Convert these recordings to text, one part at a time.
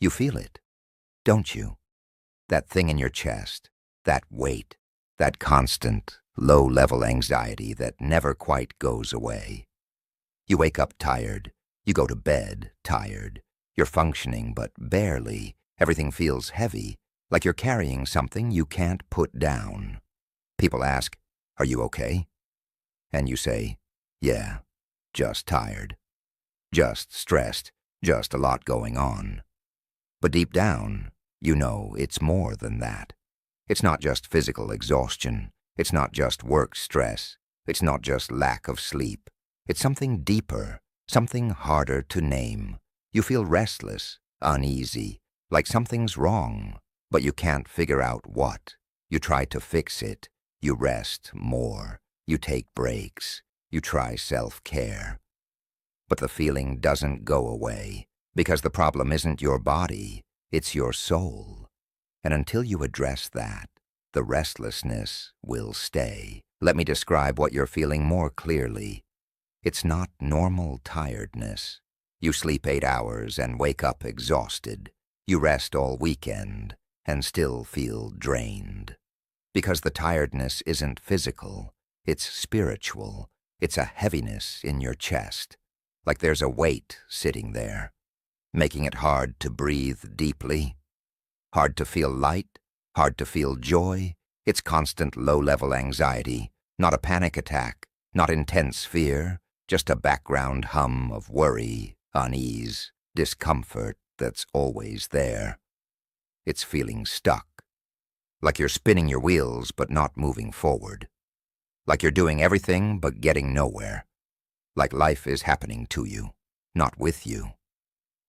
You feel it, don't you? That thing in your chest, that weight, that constant, low-level anxiety that never quite goes away. You wake up tired. You go to bed tired. You're functioning, but barely. Everything feels heavy, like you're carrying something you can't put down. People ask, "Are you okay?" And you say, "Yeah, just tired. Just stressed, just a lot going on." But deep down, you know it's more than that. It's not just physical exhaustion. It's not just work stress. It's not just lack of sleep. It's something deeper, something harder to name. You feel restless, uneasy, like something's wrong, but you can't figure out what. You try to fix it. You rest more. You take breaks. You try self-care. But the feeling doesn't go away, because the problem isn't your body, it's your soul. And until you address that, the restlessness will stay. Let me describe what you're feeling more clearly. It's not normal tiredness. You sleep 8 hours and wake up exhausted. You rest all weekend and still feel drained. Because the tiredness isn't physical, it's spiritual. It's a heaviness in your chest, like there's a weight sitting there, making it hard to breathe deeply, hard to feel light, hard to feel joy. It's constant low-level anxiety, not a panic attack, not intense fear, just a background hum of worry, unease, discomfort that's always there. It's feeling stuck, like you're spinning your wheels but not moving forward, like you're doing everything but getting nowhere, like life is happening to you, not with you.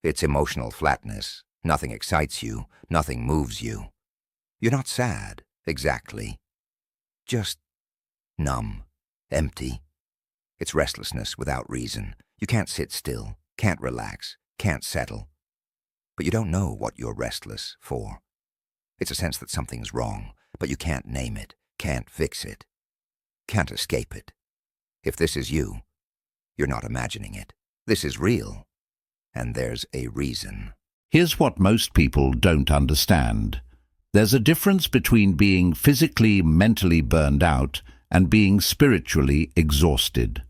It's emotional flatness. Nothing excites you, nothing moves you. You're not sad, exactly. Just numb, empty. It's restlessness without reason. You can't sit still, can't relax, can't settle. But you don't know what you're restless for. It's a sense that something's wrong, but you can't name it, can't fix it, can't escape it. If this is you, you're not imagining it. This is real, and there's a reason. Here's what most people don't understand. There's a difference between being physically, mentally burned out and being spiritually exhausted.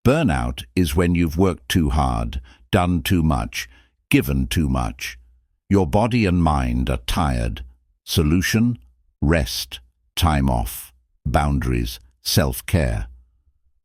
Burnout is when you've worked too hard, done too much, given too much. Your body and mind are tired. Solution: rest, time off, boundaries, self-care.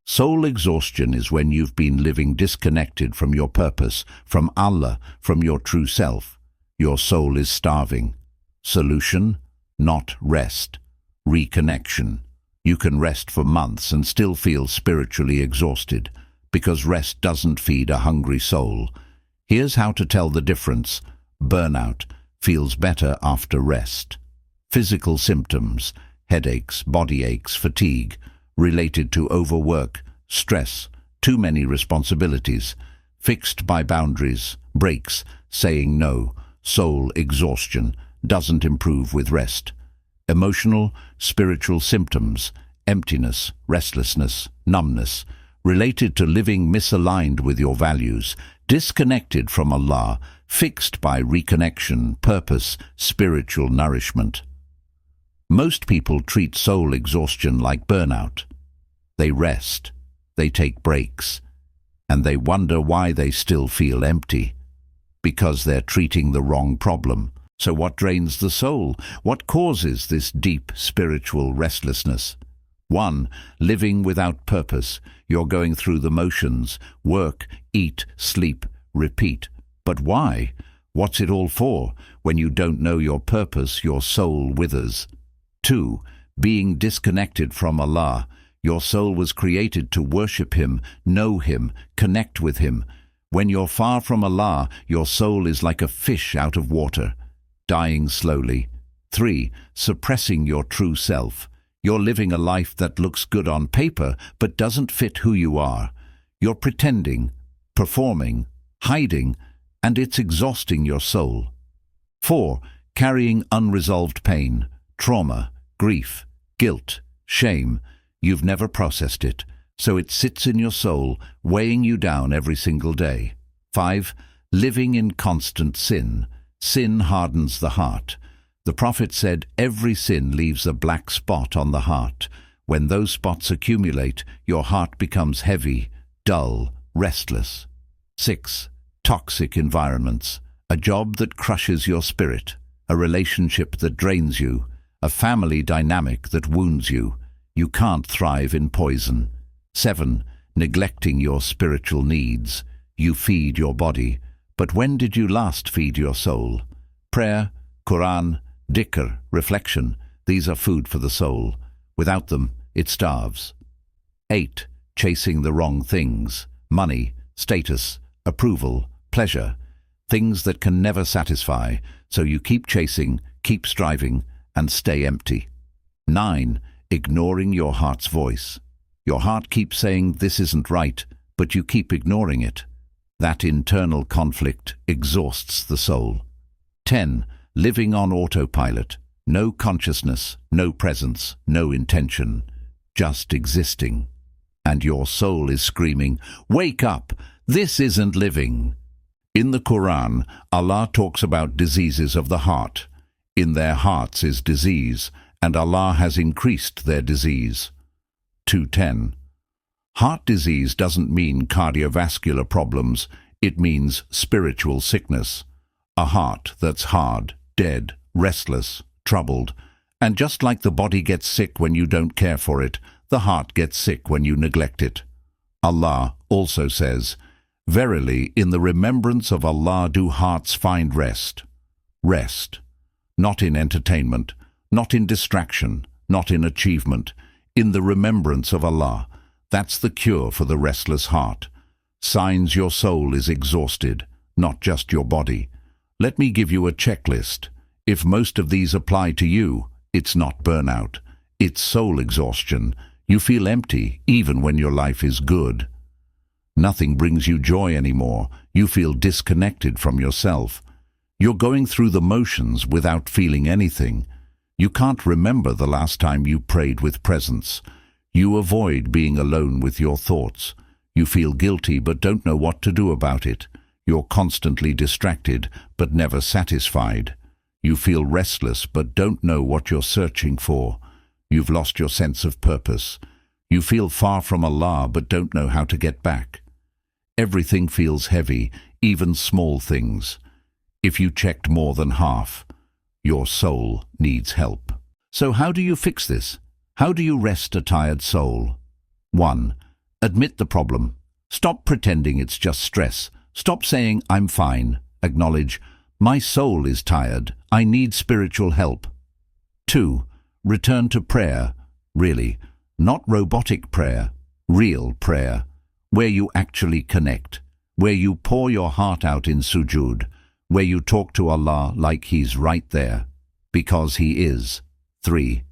Soul exhaustion is when you've been living disconnected from your purpose, from Allah, from your true self. Your soul is starving. Solution: not rest, reconnection. You can rest for months and still feel spiritually exhausted, because rest doesn't feed a hungry soul. Here's how to tell the difference. Burnout feels better after rest. Physical symptoms: headaches, body aches, fatigue, related to overwork, stress, too many responsibilities, fixed by boundaries, breaks, saying no. Soul exhaustion doesn't improve with rest. Emotional, spiritual symptoms: emptiness, restlessness, numbness, related to living misaligned with your values, disconnected from Allah, fixed by reconnection, purpose, spiritual nourishment. Most people treat soul exhaustion like burnout. They rest, they take breaks, and they wonder why they still feel empty. Because they're treating the wrong problem. So what drains the soul? What causes this deep spiritual restlessness? 1. Living without purpose. You're going through the motions. Work, eat, sleep, repeat. But why? What's it all for? When you don't know your purpose, your soul withers. 2. Being disconnected from Allah. Your soul was created to worship Him, know Him, connect with Him. When you're far from Allah, your soul is like a fish out of water, dying slowly. 3. Suppressing your true self. You're living a life that looks good on paper but doesn't fit who you are. You're pretending, performing, hiding, and it's exhausting your soul. 4. Carrying unresolved pain, trauma, grief, guilt, shame. You've never processed it, so it sits in your soul, weighing you down every single day. 5. Living in constant sin. Sin hardens the heart. The Prophet said every sin leaves a black spot on the heart. When those spots accumulate, your heart becomes heavy, dull, restless. 6. Toxic environments. A job that crushes your spirit, a relationship that drains you, a family dynamic that wounds you. You can't thrive in poison. 7. Neglecting your spiritual needs. You feed your body, but when did you last feed your soul? Prayer, Quran, dhikr, reflection, these are food for the soul. Without them, it starves. 8. Chasing the wrong things. Money, status, approval, pleasure. Things that can never satisfy, so you keep chasing, keep striving, and stay empty. 9. Ignoring your heart's voice. Your heart keeps saying this isn't right, but you keep ignoring it. That internal conflict exhausts the soul. 10. Living on autopilot. No consciousness, no presence, no intention. Just existing. And your soul is screaming, "Wake up! This isn't living!" In the Quran, Allah talks about diseases of the heart. In their hearts is disease, and Allah has increased their disease. 2:10. Heart disease doesn't mean cardiovascular problems, it means spiritual sickness. A heart that's hard, dead, restless, troubled. And just like the body gets sick when you don't care for it, the heart gets sick when you neglect it. Allah also says, "Verily, in the remembrance of Allah do hearts find rest." Rest. Not in entertainment, not in distraction, not in achievement. In the remembrance of Allah. That's the cure for the restless heart. Signs your soul is exhausted, not just your body. Let me give you a checklist. If most of these apply to you, it's not burnout. It's soul exhaustion. You feel empty even when your life is good. Nothing brings you joy anymore. You feel disconnected from yourself. You're going through the motions without feeling anything. You can't remember the last time you prayed with presence. You avoid being alone with your thoughts. You feel guilty but don't know what to do about it. You're constantly distracted but never satisfied. You feel restless but don't know what you're searching for. You've lost your sense of purpose. You feel far from Allah but don't know how to get back. Everything feels heavy, even small things. If you checked more than half, your soul needs help. So how do you fix this? How do you rest a tired soul? 1. Admit the problem. Stop pretending it's just stress. Stop saying, "I'm fine." Acknowledge, "My soul is tired. I need spiritual help." 2. Return to prayer. Really, not robotic prayer, real prayer, where you actually connect, where you pour your heart out in sujood, where you talk to Allah like He's right there, because He is. 3.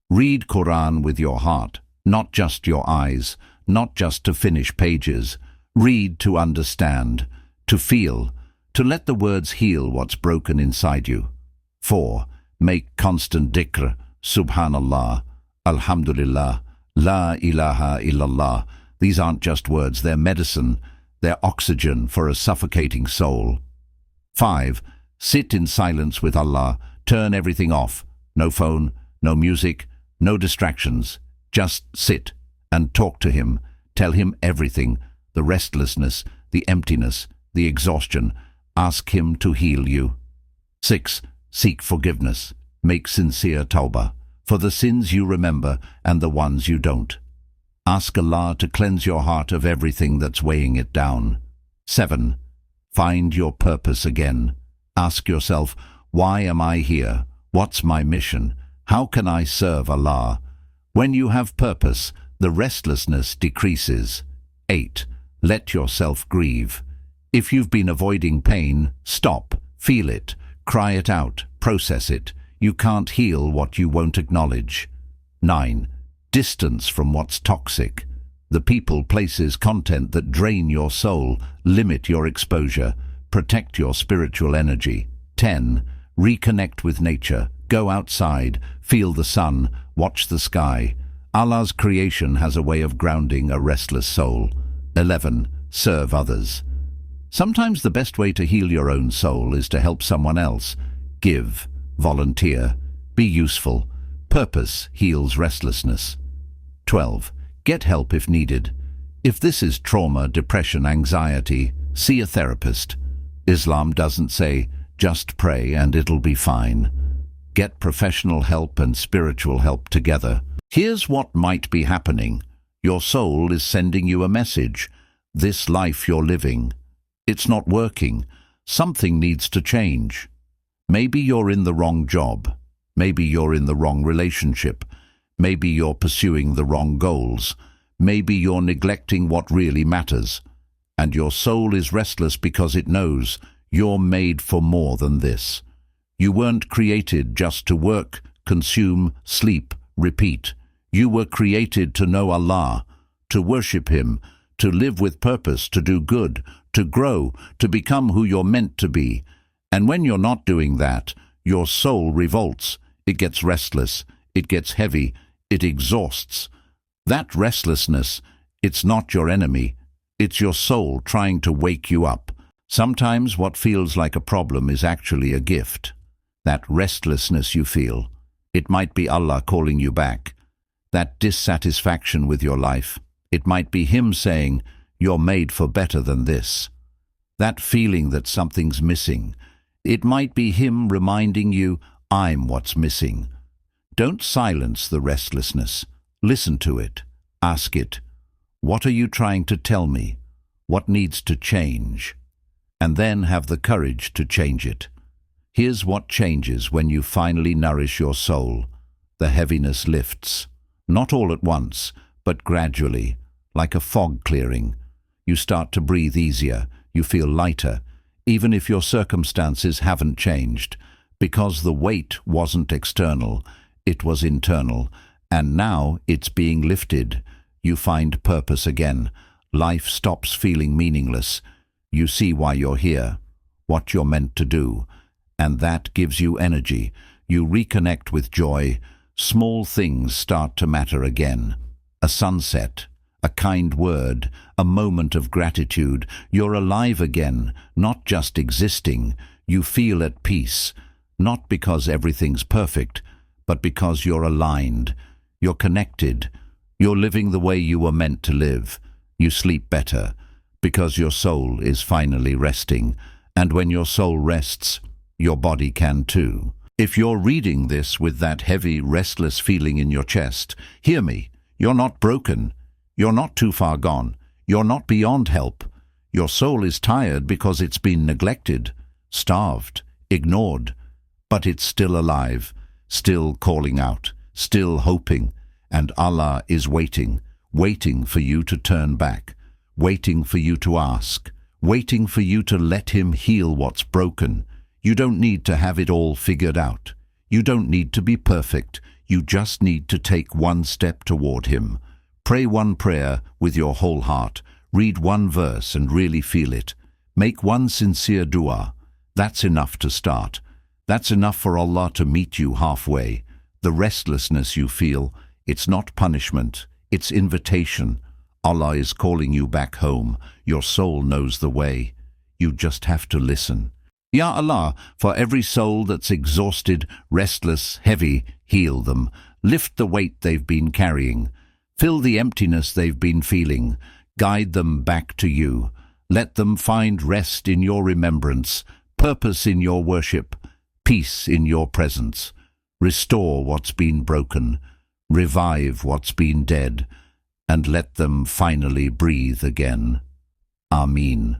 Read Quran with your heart, not just your eyes, not just to finish pages. Read to understand, to feel, to let the words heal what's broken inside you. 4. Make constant dhikr, Subhanallah, Alhamdulillah, La ilaha illallah. These aren't just words, they're medicine, they're oxygen for a suffocating soul. 5. Sit in silence with Allah, turn everything off. No phone, no music, no distractions. Just sit and talk to Him. Tell Him everything, the restlessness, the emptiness, the exhaustion. Ask Him to heal you. 6. Seek forgiveness. Make sincere tawbah for the sins you remember and the ones you don't. Ask Allah to cleanse your heart of everything that's weighing it down. 7. Find your purpose again. Ask yourself, why am I here? What's my mission? How can I serve Allah? When you have purpose, the restlessness decreases. 8. Let yourself grieve. If you've been avoiding pain, stop, feel it, cry it out, process it. You can't heal what you won't acknowledge. 9. Distance from what's toxic. The people, places, content that drain your soul. Limit your exposure. Protect your spiritual energy. 10. Reconnect with nature. Go outside. Feel the sun. Watch the sky. Allah's creation has a way of grounding a restless soul. 11. Serve others. Sometimes the best way to heal your own soul is to help someone else. Give, volunteer, be useful. Purpose heals restlessness. 12. Get help if needed. If this is trauma, depression, anxiety, see a therapist. Islam doesn't say, just pray and it'll be fine. Get professional help and spiritual help together. Here's what might be happening. Your soul is sending you a message. This life you're living, it's not working. Something needs to change. Maybe you're in the wrong job. Maybe you're in the wrong relationship. Maybe you're pursuing the wrong goals. Maybe you're neglecting what really matters. And your soul is restless because it knows you're made for more than this. You weren't created just to work, consume, sleep, repeat. You were created to know Allah, to worship Him, to live with purpose, to do good, to grow, to become who you're meant to be. And when you're not doing that, your soul revolts. It gets restless. It gets heavy. It exhausts. That restlessness, it's not your enemy. It's your soul trying to wake you up. Sometimes what feels like a problem is actually a gift. That restlessness you feel, it might be Allah calling you back. That dissatisfaction with your life, it might be Him saying, you're made for better than this. That feeling that something's missing, it might be Him reminding you, I'm what's missing. Don't silence the restlessness. Listen to it. Ask it, what are you trying to tell me? What needs to change? And then have the courage to change it. Here's what changes when you finally nourish your soul. The heaviness lifts. Not all at once, but gradually, like a fog clearing. You start to breathe easier. You feel lighter, even if your circumstances haven't changed, because the weight wasn't external, it was internal, and now it's being lifted. You find purpose again. Life stops feeling meaningless. You see why you're here, what you're meant to do, and that gives you energy. You reconnect with joy. Small things start to matter again. A sunset, a kind word, a moment of gratitude. You're alive again, not just existing. You feel at peace, not because everything's perfect, but because you're aligned. You're connected. You're living the way you were meant to live. You sleep better, because your soul is finally resting. And when your soul rests, your body can too. If you're reading this with that heavy, restless feeling in your chest, hear me. You're not broken. You're not too far gone. You're not beyond help. Your soul is tired because it's been neglected, starved, ignored. But it's still alive, still calling out, still hoping. And Allah is waiting, waiting for you to turn back, waiting for you to ask, waiting for you to let Him heal what's broken. You don't need to have it all figured out. You don't need to be perfect. You just need to take one step toward Him. Pray one prayer with your whole heart. Read one verse and really feel it. Make one sincere dua. That's enough to start. That's enough for Allah to meet you halfway. The restlessness you feel, it's not punishment, it's invitation. Allah is calling you back home. Your soul knows the way. You just have to listen. Ya Allah, for every soul that's exhausted, restless, heavy, heal them. Lift the weight they've been carrying. Fill the emptiness they've been feeling. Guide them back to you. Let them find rest in your remembrance, purpose in your worship, peace in your presence. Restore what's been broken. Revive what's been dead. And let them finally breathe again. Ameen.